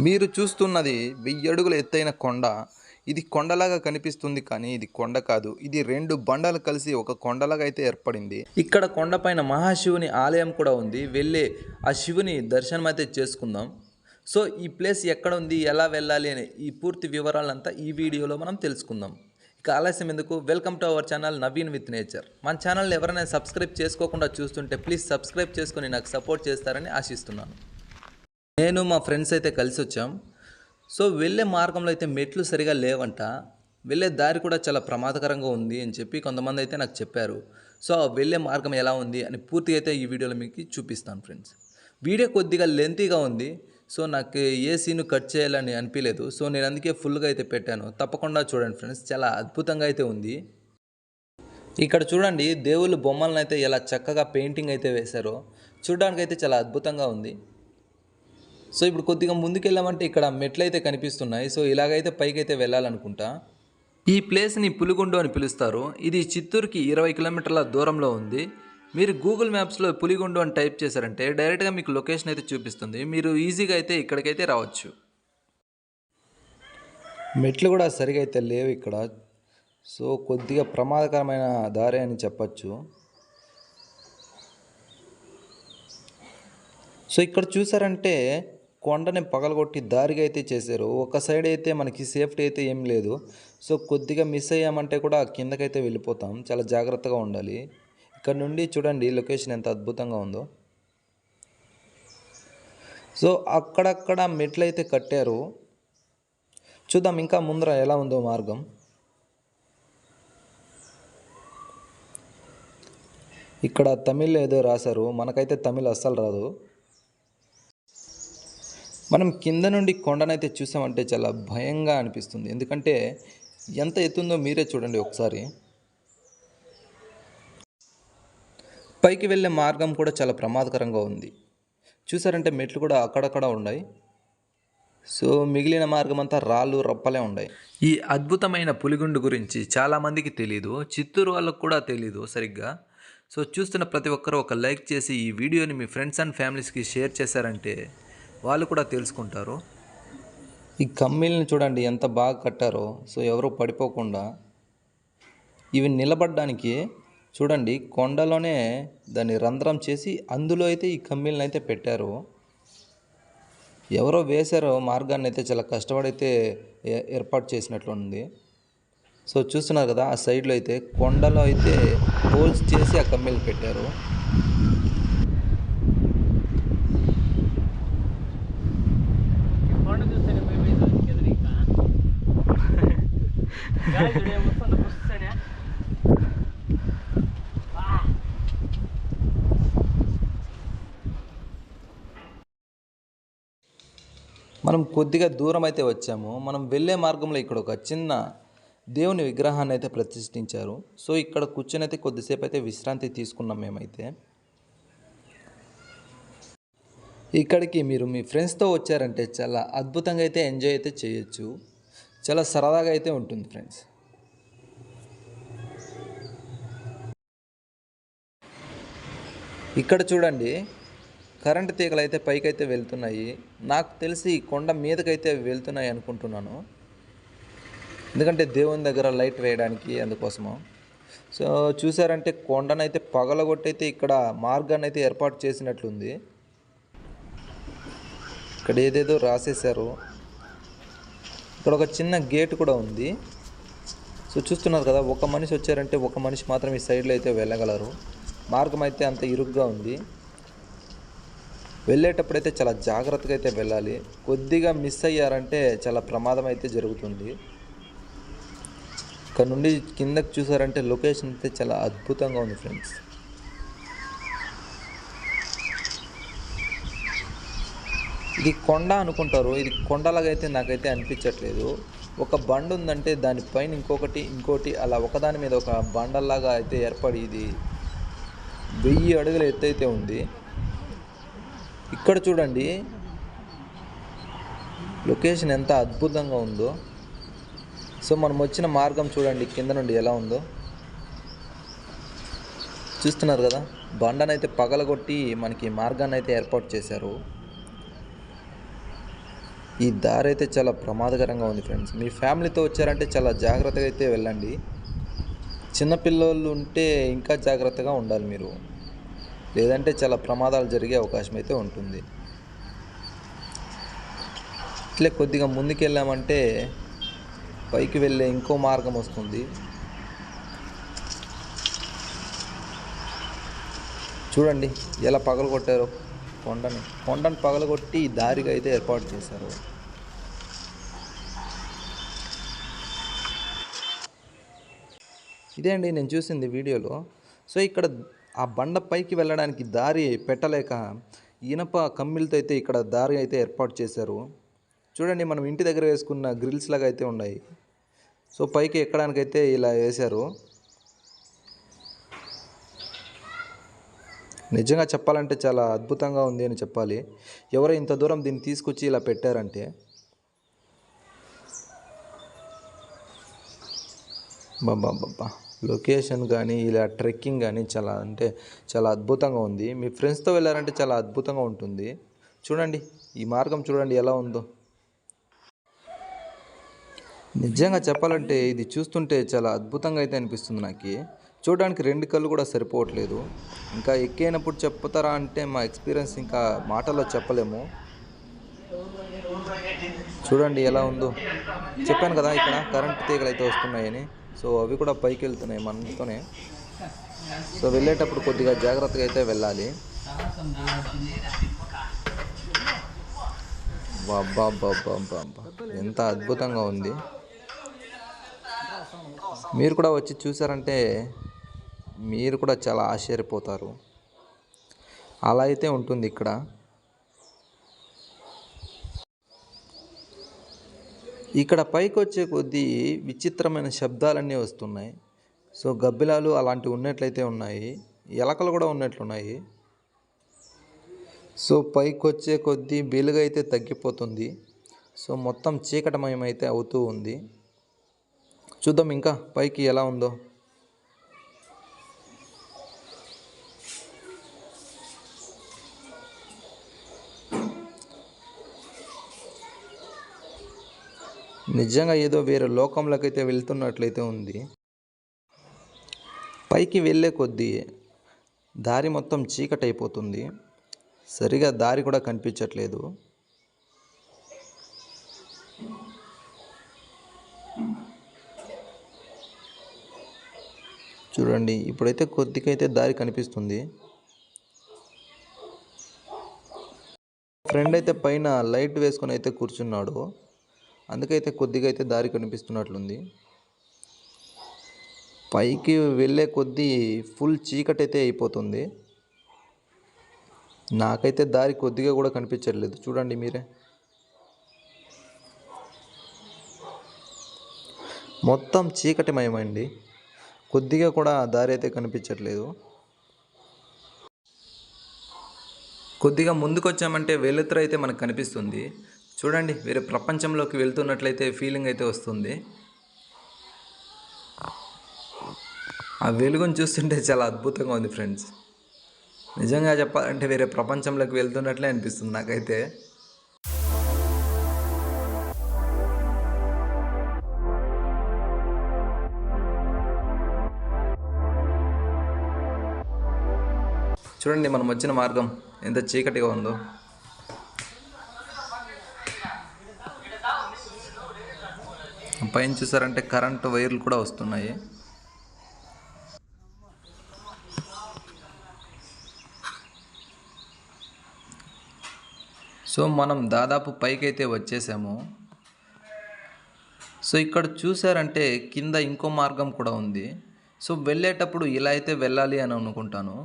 మీరు చూస్తున్నది 1000 అడుగుల ఎత్తైన కొండ. ఇది కొండలాగా కనిపిస్తుంది కానీ ఇది కొండ కాదు. ఇది 2 బండలు కలిసి ఒక కొండలాగా అయితే ఏర్పడింది. ఇక్కడ కొండపైన మహాశివుని ఆలయం కూడా ఉంది. వెళ్ళి ఆ శివుని దర్శనం అయితే చేసుకుందాం. సో ఈ ప్లేస్ ఎక్కడ ఉంది, ఎలా వెళ్ళాలి అనే ఈ పూర్తి వివరాలంతా ఈ వీడియోలో మనం తెలుసుకుందాం. ఇక ఆలస్యం ఎందుకు, welcome to our channel Naveen with nature. మన ఛానల్ని ఎవరైనా సబ్స్క్రైబ్ చేసుకోకుండా చూస్తుంటే ప్లీజ్ సబ్స్క్రైబ్ చేసుకొని నాకు సపోర్ట్ చేస్తారని ఆశిస్తున్నాను. నేను మా ఫ్రెండ్స్ అయితే కలిసి వచ్చాం. సో వెళ్ళే మార్గంలో అయితే మెట్లు సరిగా లేవంట. వెళ్ళే దారి కూడా చాలా ప్రమాదకరంగా ఉంది అని చెప్పి కొంతమంది అయితే నాకు చెప్పారు. సో వెళ్ళే మార్గం ఎలా ఉంది అని పూర్తిగా అయితే ఈ వీడియోలో మీకు చూపిస్తాను ఫ్రెండ్స్. వీడియో కొద్దిగా లెంతీగా ఉంది. సో నాకు ఏ సీను కట్ చేయాలని అనిపించలేదు. సో నేను అందుకే ఫుల్గా అయితే పెట్టాను. తప్పకుండా చూడండి ఫ్రెండ్స్, చాలా అద్భుతంగా అయితే ఉంది. ఇక్కడ చూడండి, దేవుళ్ళు బొమ్మలను అయితే ఎలా చక్కగా పెయింటింగ్ అయితే వేశారో చూడడానికి అయితే చాలా అద్భుతంగా ఉంది. సో ఇప్పుడు కొద్దిగా ముందుకెళ్ళామంటే ఇక్కడ మెట్లు అయితే కనిపిస్తున్నాయి. సో ఇలాగైతే పైకైతే వెళ్ళాలనుకుంటా. ఈ ప్లేస్ని పులిగుండు అని పిలుస్తారు. ఇది చిత్తూరుకి 20 కిలోమీటర్ల దూరంలో ఉంది. మీరు గూగుల్ మ్యాప్స్లో పులిగుండు అని టైప్ చేశారంటే డైరెక్ట్గా మీకు లొకేషన్ అయితే చూపిస్తుంది. మీరు ఈజీగా అయితే ఇక్కడికైతే రావచ్చు. మెట్లు కూడా సరిగా అయితే లేవు ఇక్కడ. సో కొద్దిగా ప్రమాదకరమైన దారి అని చెప్పచ్చు. సో ఇక్కడ చూసారంటే కొండని పగలగొట్టి దారిగా అయితే చేశారు. ఒక సైడ్ అయితే మనకి సేఫ్టీ అయితే ఏం లేదు. సో కొద్దిగా మిస్ అయ్యామంటే కూడా కిందకైతే వెళ్ళిపోతాం. చాలా జాగ్రత్తగా ఉండాలి. ఇక్కడ నుండి చూడండి లొకేషన్ ఎంత అద్భుతంగా ఉందో. సో అక్కడక్కడ మెట్లు అయితే కట్టారు. చూద్దాం ఇంకా ముందర ఎలా ఉందో మార్గం. ఇక్కడ తమిళ్ ఏదో రాశారు, మనకైతే తమిళ్ అస్సలు రాదు. మనం కింద నుండి కొండనైతే చూసామంటే చాలా భయంగా అనిపిస్తుంది. ఎందుకంటే ఎంత ఎత్తుందో మీరే చూడండి ఒకసారి. పైకి వెళ్ళే మార్గం కూడా చాలా ప్రమాదకరంగా ఉంది. చూసారంటే మెట్లు కూడా అక్కడక్కడ ఉన్నాయి. సో మిగిలిన మార్గం అంతా రాళ్ళు రప్పలే ఉన్నాయి. ఈ అద్భుతమైన పులిగుండు గురించి చాలామందికి తెలీదు. చిత్తూరు వాళ్ళకు కూడా తెలీదు సరిగ్గా. సో చూస్తున్న ప్రతి ఒక్కరూ ఒక లైక్ చేసి ఈ వీడియోని మీ ఫ్రెండ్స్ అండ్ ఫ్యామిలీస్కి షేర్ చేశారంటే వాళ్ళు కూడా తెలుసుకుంటారు. ఈ కమ్మీలను చూడండి ఎంత బాగా కట్టారో. సో ఎవరు పడిపోకుండా. ఇవి నిలబడడానికి చూడండి కొండలోనే దాన్ని రంధ్రం చేసి అందులో అయితే ఈ కమ్మీలను అయితే పెట్టారు. ఎవరో వేశారో మార్గాన్ని అయితే చాలా కష్టపడైతే ఏర్పాటు చేసినట్లుంది. సో చూస్తున్నారు కదా, ఆ సైడ్లో అయితే కొండలో అయితే హోల్స్ చేసి ఆ కమ్మీలు పెట్టారు. మనం కొద్దిగా దూరం అయితే వచ్చాము. మనం వెళ్ళే మార్గంలో ఇక్కడ ఒక చిన్న దేవుని విగ్రహాన్ని అయితే ప్రతిష్ఠించారు. సో ఇక్కడ కూర్చొని అయితే కొద్దిసేపు అయితే విశ్రాంతి తీసుకున్నాం మేమైతే. ఇక్కడికి మీరు మీ ఫ్రెండ్స్తో వచ్చారంటే చాలా అద్భుతంగా అయితే ఎంజాయ్ అయితే చేయొచ్చు. చాలా సరదాగా అయితే ఉంటుంది ఫ్రెండ్స్. ఇక్కడ చూడండి కరెంటు తీగలు అయితే పైకైతే వెళ్తున్నాయి. నాకు తెలిసి కొండ మీదకైతే వెళ్తున్నాయి అనుకుంటున్నాను. ఎందుకంటే దేవుని దగ్గర లైట్ వేయడానికి అందుకోసము. సో చూసారంటే కొండనైతే పగలగొట్టయితే ఇక్కడ మార్గాన్ని అయితే ఏర్పాటు చేసినట్లుంది. ఇక్కడ ఏదేదో రాసేశారు. ఇక్కడ ఒక చిన్న గేట్ కూడా ఉంది. సో చూస్తున్నారు కదా, ఒక మనిషి వచ్చారంటే ఒక మనిషి మాత్రం ఈ సైడ్లో అయితే వెళ్ళగలరు. మార్గం అయితే అంత ఇరుగ్గా ఉంది. వెళ్ళేటప్పుడైతే చాలా జాగ్రత్తగా అయితే వెళ్ళాలి. కొద్దిగా మిస్ అయ్యారంటే చాలా ప్రమాదం అయితే జరుగుతుంది. ఇక్కడ నుండి కిందకి చూసారంటే లొకేషన్ అయితే చాలా అద్భుతంగా ఉంది ఫ్రెండ్స్. ఇది కొండ అనుకుంటారు. ఇది కొండలాగా అయితే నాకైతే అనిపించట్లేదు. ఒక బండ ఉందంటే దానిపైన ఇంకోటి అలా ఒకదాని మీద ఒక బండల్లాగా అయితే ఏర్పడి ఇది 1000 అడుగుల ఎత్తు అయితే ఉంది. ఇక్కడ చూడండి లొకేషన్ ఎంత అద్భుతంగా ఉందో. సో మనం వచ్చిన మార్గం చూడండి కింద నుండి ఎలా ఉందో. చూస్తున్నారు కదా, బండనైతే పగలగొట్టి మనకి మార్గాన్ని అయితే ఏర్పాటు చేశారు. ఈ దారి అయితే చాలా ప్రమాదకరంగా ఉంది ఫ్రెండ్స్. మీ ఫ్యామిలీతో వచ్చారంటే చాలా జాగ్రత్తగా అయితే వెళ్ళండి. చిన్నపిల్లలు ఉంటే ఇంకా జాగ్రత్తగా ఉండాలి మీరు, లేదంటే చాలా ప్రమాదాలు జరిగే అవకాశం అయితే ఉంటుంది. ఇట్లే కొద్దిగా ముందుకెళ్ళామంటే పైకి వెళ్ళే ఇంకో మార్గం వస్తుంది. చూడండి ఎలా పగలగొట్టారో కొండను పగలగొట్టి దారిగా అయితే ఏర్పాటు చేశారు. ఇదే అండి నేను చూసింది వీడియోలో. సో ఇక్కడ ఆ బండ పైకి వెళ్ళడానికి దారి పెట్టలేక ఇనప కమ్మిలతో అయితే ఇక్కడ దారి అయితే ఏర్పాటు చేశారు. చూడండి మనం ఇంటి దగ్గర వేసుకున్న గ్రిల్స్ లాగా అయితే ఉన్నాయి. సో పైకి ఎక్కడానికైతే ఇలా వేశారు. నిజంగా చెప్పాలంటే చాలా అద్భుతంగా ఉంది అని చెప్పాలి. ఎవరో ఇంత దూరం దీన్ని తీసుకొచ్చి ఇలా పెట్టారంటే. బాబా లొకేషన్ కానీ ఇలా ట్రెక్కింగ్ కానీ చాలా అంటే చాలా అద్భుతంగా ఉంది. మీ ఫ్రెండ్స్తో వెళ్ళారంటే చాలా అద్భుతంగా ఉంటుంది. చూడండి ఈ మార్గం చూడండి ఎలా ఉందో. నిజంగా చెప్పాలంటే ఇది చూస్తుంటే చాలా అద్భుతంగా అయితే అనిపిస్తుంది నాకు. చూడడానికి 2 కళ్ళు కూడా సరిపోవట్లేదు. ఇంకా ఎక్కినప్పుడు చెప్తారా అంటే మా ఎక్స్పీరియన్స్ ఇంకా మాటల్లో చెప్పలేము. చూడండి ఎలా ఉందో. చెప్పాను కదా ఇక్కడ కరెంట్ తీగలు అయితే వస్తున్నాయని. సో అవి కూడా పైకి వెళ్తున్నాయి మనతోనే. సో వెళ్ళేటప్పుడు కొద్దిగా జాగ్రత్తగా అయితే వెళ్ళాలి. బాబా ఎంత అద్భుతంగా ఉంది. మీరు కూడా వచ్చి చూసారంటే మీరు కూడా చాలా ఆశ్చర్యపోతారు. అలా అయితే ఉంటుంది ఇక్కడ. ఇక్కడ పైకి వచ్చే కొద్దీ విచిత్రమైన శబ్దాలన్నీ వస్తున్నాయి. సో గబ్బిలాలు అలాంటివి ఉన్నట్లయితే ఉన్నాయి, ఎలకలు కూడా ఉన్నట్లున్నాయి. సో పైకి వచ్చే కొద్దీ వెలుగు అయితే తగ్గిపోతుంది. సో మొత్తం చీకటమయం అయితే అవుతూ ఉంది. చూద్దాం ఇంకా పైకి ఎలా ఉందో. నిజంగా ఏదో వేరే లోకంలోకి అయితే వెళ్తున్నట్లయితే ఉంది. పైకి వెళ్ళే కొద్దీ దారి మొత్తం చీకటి అయిపోతుంది. సరిగా దారి కూడా కనిపించట్లేదు. చూడండి ఇప్పుడైతే కొద్దిగైతే దారి కనిపిస్తుంది. ఫ్రెండ్ అయితే పైన లైట్ వేసుకొని అయితే కూర్చున్నాడు. అందుకైతే కొద్దిగా అయితే దారి కనిపిస్తున్నట్లుంది. పైకి వెళ్ళే కొద్దీ ఫుల్ చీకటి అయితే అయిపోతుంది. నాకైతే దారి కొద్దిగా కూడా కనిపించట్లేదు. చూడండి మీరే. మొత్తం చీకటిమయమండి. కొద్దిగా కూడా దారి అయితే కనిపించట్లేదు. కొద్దిగా ముందుకు వచ్చామంటే వెలుతురు అయితే మనకు కనిపిస్తుంది. చూడండి వేరే ప్రపంచంలోకి వెళ్తున్నట్లయితే ఫీలింగ్ అయితే వస్తుంది. ఆ వెలుగును చూస్తుంటే చాలా అద్భుతంగా ఉంది ఫ్రెండ్స్. నిజంగా చెప్పాలంటే వేరే ప్రపంచంలోకి వెళ్తున్నట్లే అనిపిస్తుంది నాకైతే. చూడండి మనం వచ్చిన మార్గం ఎంత చీకటిగా ఉందో. పైన చూసారంటే కరెంటు వైర్లు కూడా వస్తున్నాయి. సో మనం దాదాపు పైకైతే వచ్చేసాము. సో ఇక్కడ చూసారంటే కింద ఇంకో మార్గం కూడా ఉంది. సో వెళ్ళేటప్పుడు ఇలా అయితే వెళ్ళాలి అని అనుకుంటాను.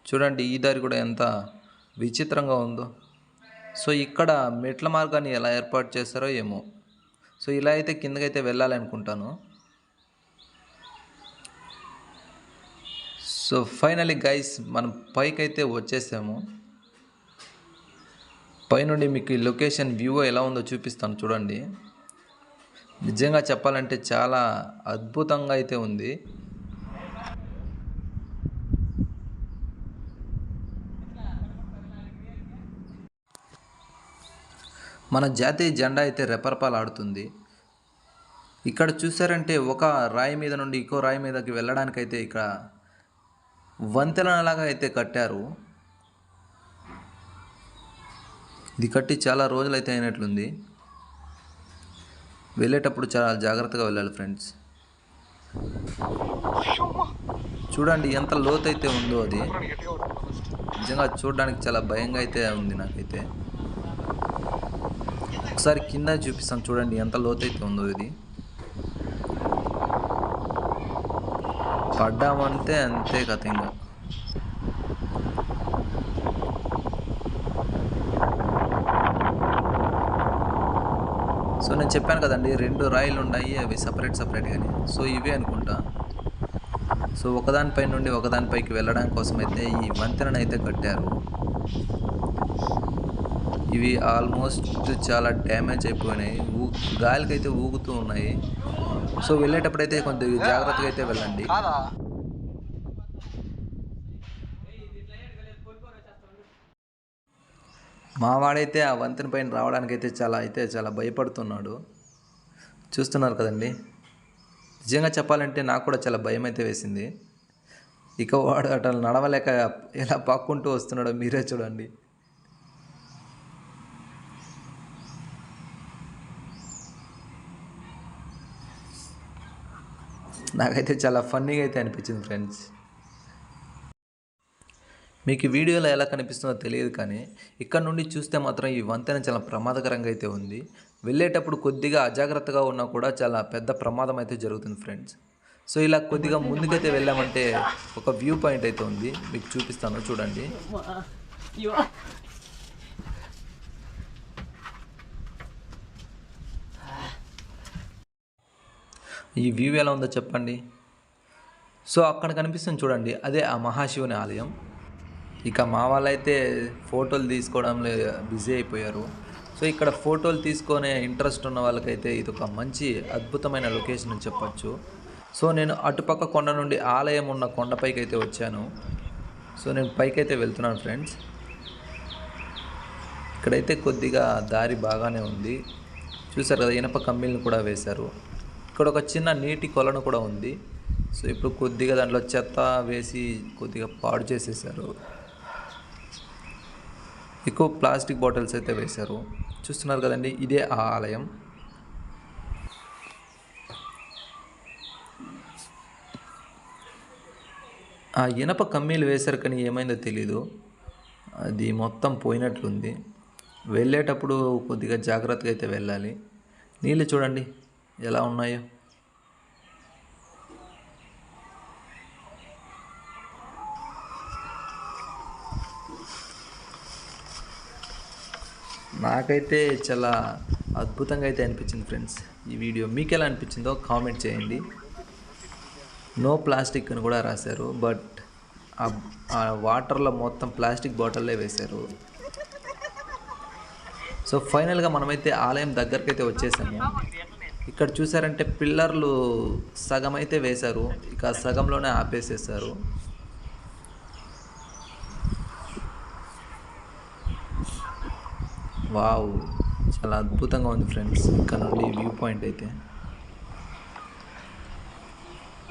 చూడండి ఈ దారి కూడా ఎంత విచిత్రంగా ఉందో. సో ఇక్కడ మెట్ల మార్గాన్ని ఎలా ఏర్పాటు చేస్తారో ఏమో. సో ఇలా అయితే కిందకైతే వెళ్ళాలి అనుకుంటాను. సో ఫైనలీ గైస్ మనం పైకైతే వచ్చేసాము. పైనుండి మీకు లొకేషన్ వ్యూ ఎలా ఉందో చూపిస్తాను చూడండి. నిజంగా చెప్పాలంటే చాలా అద్భుతంగా అయితే ఉంది. మన జాతీయ జెండా అయితే రెపరెపలాడుతుంది. ఇక్కడ చూసారంటే ఒక రాయి మీద నుండి ఇంకో రాయి మీదకి వెళ్ళడానికైతే ఇక్కడ వంతెనలాగా అయితే కట్టారు. ఇది కట్టి చాలా రోజులైతే అయినట్లుంది. వెళ్ళేటప్పుడు చాలా జాగ్రత్తగా వెళ్ళాలి ఫ్రెండ్స్. చూడండి ఎంత లోతైతే ఉందో అది. నిజంగా చూడడానికి చాలా భయంగా అయితే ఉంది నాకైతే. ఒకసారి కింద చూపిస్తాను చూడండి ఎంత లోతైతే ఉందో ఇది. పడ్డామంటే అంతే కథ ఇంకా. సో నేను చెప్పాను కదండి 2 రాయిలు ఉన్నాయి, అవి సపరేట్గానే. సో ఇవే అనుకుంటా. సో ఒకదానిపై నుండి ఒకదానిపైకి వెళ్ళడం కోసం అయితే ఈ వంతెనను అయితే కట్టారు. ఇవి ఆల్మోస్ట్ చాలా డ్యామేజ్ అయిపోయినాయి, గాలికైతే ఊగుతూ ఉన్నాయి. సో వెళ్ళేటప్పుడైతే కొంచెం జాగ్రత్తగా అయితే వెళ్ళండి. మా వాడైతే ఆ వంతెన పైన రావడానికైతే చాలా భయపడుతున్నాడు. చూస్తున్నారు కదండి. నిజంగా చెప్పాలంటే నాకు కూడా చాలా భయం అయితే వేసింది. ఇక వాడు అటు నడవలేక ఎలా పాక్కుంటూ వస్తున్నాడో మీరే చూడండి. నాకైతే చాలా ఫన్నీగా అయితే అనిపించింది ఫ్రెండ్స్. మీకు ఈ వీడియోలో ఎలా కనిపిస్తుందో తెలియదు, కానీ ఇక్కడ నుండి చూస్తే మాత్రం ఈ వంతెన చాలా ప్రమాదకరంగా అయితే ఉంది. వెళ్ళేటప్పుడు కొద్దిగా అజాగ్రత్తగా ఉన్నా కూడా చాలా పెద్ద ప్రమాదం అయితే జరుగుతుంది ఫ్రెండ్స్. సో ఇలా కొద్దిగా ముందుకైతే వెళ్ళామంటే ఒక వ్యూ పాయింట్ అయితే ఉంది, మీకు చూపిస్తాను చూడండి. ఈ వ్యూ ఎలా ఉందో చెప్పండి. సో అక్కడ కనిపిస్తుంది చూడండి, అదే ఆ మహాశివుని ఆలయం. ఇక మా వాళ్ళైతే ఫోటోలు తీసుకోవడంలో బిజీ అయిపోయారు. సో ఇక్కడ ఫోటోలు తీసుకునే ఇంట్రెస్ట్ ఉన్న వాళ్ళకైతే ఇది ఒక మంచి అద్భుతమైన లొకేషన్ అని చెప్పచ్చు. సో నేను అటుపక్క కొండ నుండి ఆలయం ఉన్న కొండపైకి అయితే వచ్చాను. సో నేను పైకైతే వెళ్తున్నాను ఫ్రెండ్స్. ఇక్కడైతే కొద్దిగా దారి బాగానే ఉంది. చూసారు కదా, ఇనప కమ్మీలను కూడా వేశారు. ఇక్కడ ఒక చిన్న నీటి కొలను కూడా ఉంది. సో ఇప్పుడు కొద్దిగా దాంట్లో చెత్త వేసి కొద్దిగా పాడు చేసేసారు. ఎక్కువ ప్లాస్టిక్ బాటిల్స్ అయితే వేశారు. చూస్తున్నారు కదండి, ఇదే ఆ ఆలయం. ఆ ఇనప కమ్మీలు వేశారు కానీ ఏమైందో తెలీదు, అది మొత్తం పోయినట్లుంది. వెళ్ళేటప్పుడు కొద్దిగా జాగ్రత్తగా అయితే వెళ్ళాలి. నీళ్ళు చూడండి ఎలా ఉన్నాయో. నాకైతే చాలా అద్భుతంగా అయితే అనిపించింది ఫ్రెండ్స్. ఈ వీడియో మీకు ఎలా అనిపించిందో కామెంట్ చేయండి. నో ప్లాస్టిక్ అని కూడా రాశారు, బట్ ఆ వాటర్లో మొత్తం ప్లాస్టిక్ బాటిల్లే వేశారు. సో ఫైనల్గా మనమైతే ఆలయం దగ్గరికి అయితే వచ్చేసాము. ఇక్కడ చూసారంటే పిల్లర్లు సగం అయితే వేశారు, ఇక సగంలోనే ఆపేసేసారు. వావ్, చాలా అద్భుతంగా ఉంది ఫ్రెండ్స్. ఇక్కడ నుండి వ్యూ పాయింట్ అయితే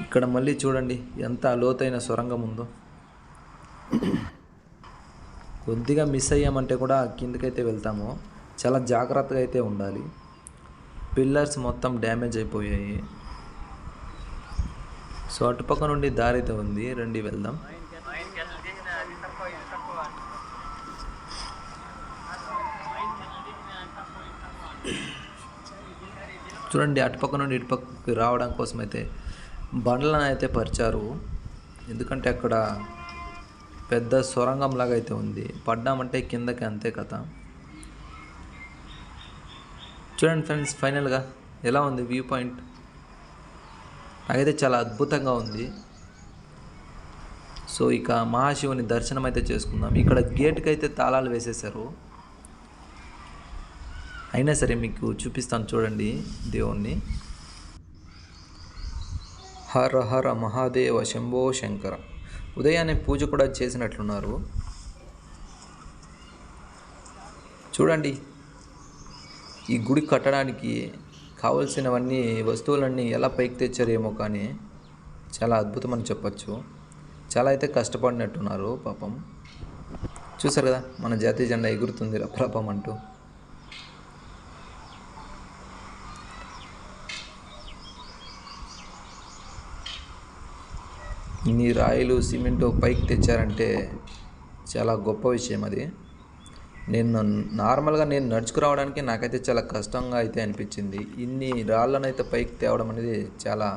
ఇక్కడ మళ్ళీ చూడండి ఎంత లోతైన సొరంగం ఉందో. కొద్దిగా మిస్ అయ్యామంటే కూడా కిందకైతే వెళ్తాము. చాలా జాగ్రత్తగా అయితే ఉండాలి. పిల్లర్స్ మొత్తం డ్యామేజ్ అయిపోయాయి. సో అటుపక్క నుండి దారి అయితే ఉంది, రండి వెళ్దాం. చూడండి అటుపక్క నుండి ఇటుపక్కకి రావడం కోసం అయితే బండ్లను అయితే పరిచారు. ఎందుకంటే అక్కడ పెద్ద సొరంగం లాగా అయితే ఉంది, పడ్డామంటే కిందకి అంతే కథ. చూడండి ఫ్రెండ్స్, ఫైనల్గా ఎలా ఉంది వ్యూ పాయింట్. నాకైతే చాలా అద్భుతంగా ఉంది. సో ఇక మహాశివుని దర్శనం అయితే చేసుకుందాం. ఇక్కడ గేట్కి అయితే తాళాలు వేసేసారు, అయినా సరే మీకు చూపిస్తాను చూడండి దేవుణ్ణి. హర హర మహాదేవ శంభో శంకర. ఉదయాన్నే పూజ కూడా చేసినట్లున్నారు. చూడండి ఈ గుడి కట్టడానికి కావలసినవన్నీ వస్తువులన్నీ ఎలా పైకి తెచ్చారేమో కానీ చాలా అద్భుతం అని చెప్పచ్చు. చాలా అయితే కష్టపడినట్టున్నారు పాపం. చూసారు కదా మన జాతీయ జెండా ఎగురుతుంది రపరపం అంటూ. ఇన్ని రాయిలు సిమెంటు పైకి తెచ్చారంటే చాలా గొప్ప విషయం అది. నార్మల్గా నేను నడుచుకురావడానికి నాకైతే చాలా కష్టంగా అయితే అనిపించింది. ఇన్ని రాళ్ళను అయితే పైకి తేవడం అనేది చాలా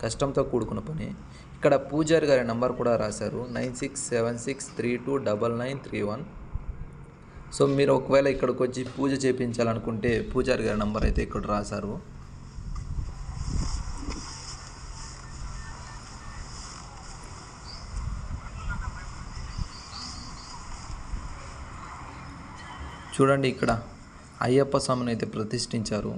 కష్టంతో కూడుకున్న పని. ఇక్కడ పూజారి గారి నంబర్ కూడా రాశారు, 9676329931. సో మీరు ఒకవేళ ఇక్కడికి వచ్చి పూజ చేయించాలనుకుంటే పూజారి గారి నంబర్ అయితే ఇక్కడ రాశారు. చూడండి ఇక్కడ అయ్యప్ప స్వామిని అయితే ప్రతిష్ఠించారు.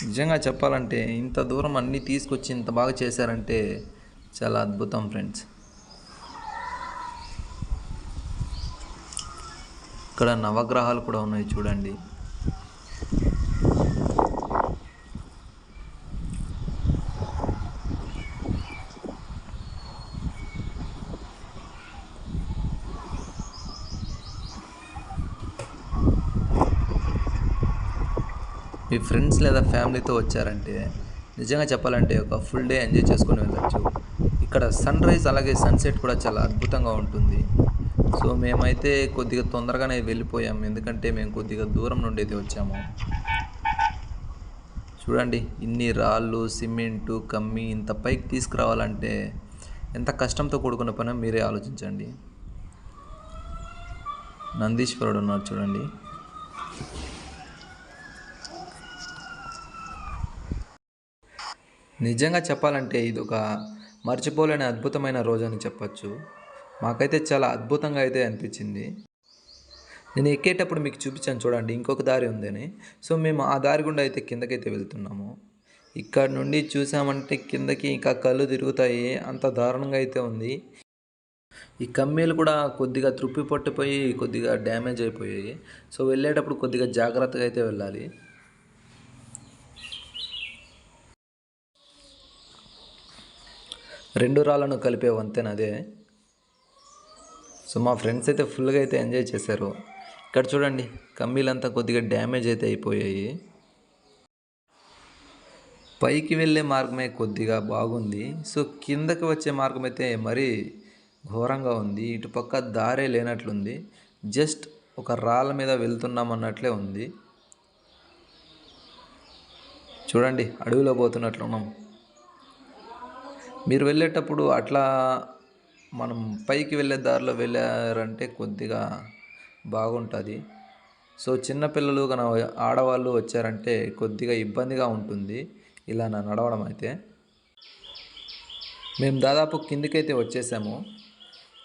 నిజంగా చెప్పాలంటే ఇంత దూరం అన్నీ తీసుకొచ్చి ఇంత బాగా చేశారంటే చాలా అద్భుతం ఫ్రెండ్స్. ఇక్కడ నవగ్రహాలు కూడా ఉన్నాయి చూడండి. మీ ఫ్రెండ్స్ లేదా ఫ్యామిలీతో వచ్చారంటే నిజంగా చెప్పాలంటే ఒక ఫుల్ డే ఎంజాయ్ చేసుకొని వెళ్ళచ్చు. ఇక్కడ సన్ రైజ్ అలాగే సన్సెట్ కూడా చాలా అద్భుతంగా ఉంటుంది. సో మేమైతే కొద్దిగా తొందరగానే వెళ్ళిపోయాము, ఎందుకంటే మేము కొద్దిగా దూరం నుండి అయితే వచ్చాము. చూడండి ఇన్ని రాళ్ళు సిమెంటు కమ్మి ఇంత పైకి తీసుకురావాలంటే ఎంత కష్టంతో కూడుకున్న పని మీరే ఆలోచించండి. నందీశ్వరుడు ఉన్నారు చూడండి. నిజంగా చెప్పాలంటే ఇది ఒక మర్చిపోలేని అద్భుతమైన రోజు అని చెప్పచ్చు. మాకైతే చాలా అద్భుతంగా అయితే అనిపించింది. నేను ఎక్కేటప్పుడు మీకు చూపించాను చూడండి, ఇంకొక దారి ఉందని. సో మేము ఆ దారి గుండా అయితే కిందకైతే వెళ్తున్నాము. ఇక్కడ నుండి చూసామంటే కిందకి ఇంకా కళ్ళు తిరుగుతాయి, అంత దారుణంగా అయితే ఉంది. ఈ కమ్మీలు కూడా కొద్దిగా త్రుప్పి పట్టిపోయి కొద్దిగా డ్యామేజ్ అయిపోయాయి. సో వెళ్ళేటప్పుడు కొద్దిగా జాగ్రత్తగా అయితే వెళ్ళాలి. రెండు రాళ్ళను కలిపే వంతెన అదే. సో మా ఫ్రెండ్స్ అయితే ఫుల్గా అయితే ఎంజాయ్ చేశారు. ఇక్కడ చూడండి కమ్మీలంతా కొద్దిగా డ్యామేజ్ అయితే అయిపోయాయి. పైకి వెళ్ళే మార్గమే కొద్దిగా బాగుంది. సో కిందకి వచ్చే మార్గం అయితే మరీ ఘోరంగా ఉంది. ఇటుపక్క దారే లేనట్లుంది, జస్ట్ ఒక రాళ్ళ మీద వెళ్తున్నాం అన్నట్లే ఉంది. చూడండి అడవిలో పోతున్నట్లున్నాం. మీరు వెళ్ళేటప్పుడు అట్లా మనం పైకి వెళ్ళే దారిలో వెళ్ళారంటే కొద్దిగా బాగుంటుంది. సో చిన్నపిల్లలు కన ఆడవాళ్ళు వచ్చారంటే కొద్దిగా ఇబ్బందిగా ఉంటుంది ఇలా నడవడం అయితే. మేము దాదాపు కిందికైతే వచ్చేసాము.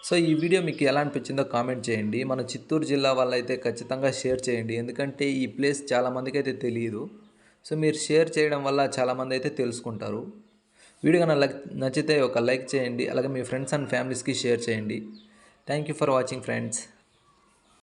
సో ఈ వీడియో మీకు ఎలా అనిపించిందో కామెంట్ చేయండి. మన చిత్తూరు జిల్లా వాళ్ళైతే ఖచ్చితంగా షేర్ చేయండి, ఎందుకంటే ఈ ప్లేస్ చాలామందికి అయితే తెలియదు. సో మీరు షేర్ చేయడం వల్ల చాలామంది అయితే తెలుసుకుంటారు. వీడియో కన్నా నచ్చితే ఒక లైక్ చేయండి, అలాగే మీ ఫ్రెండ్స్ అండ్ ఫ్యామిలీస్కి షేర్ చేయండి. Thank you for watching friends.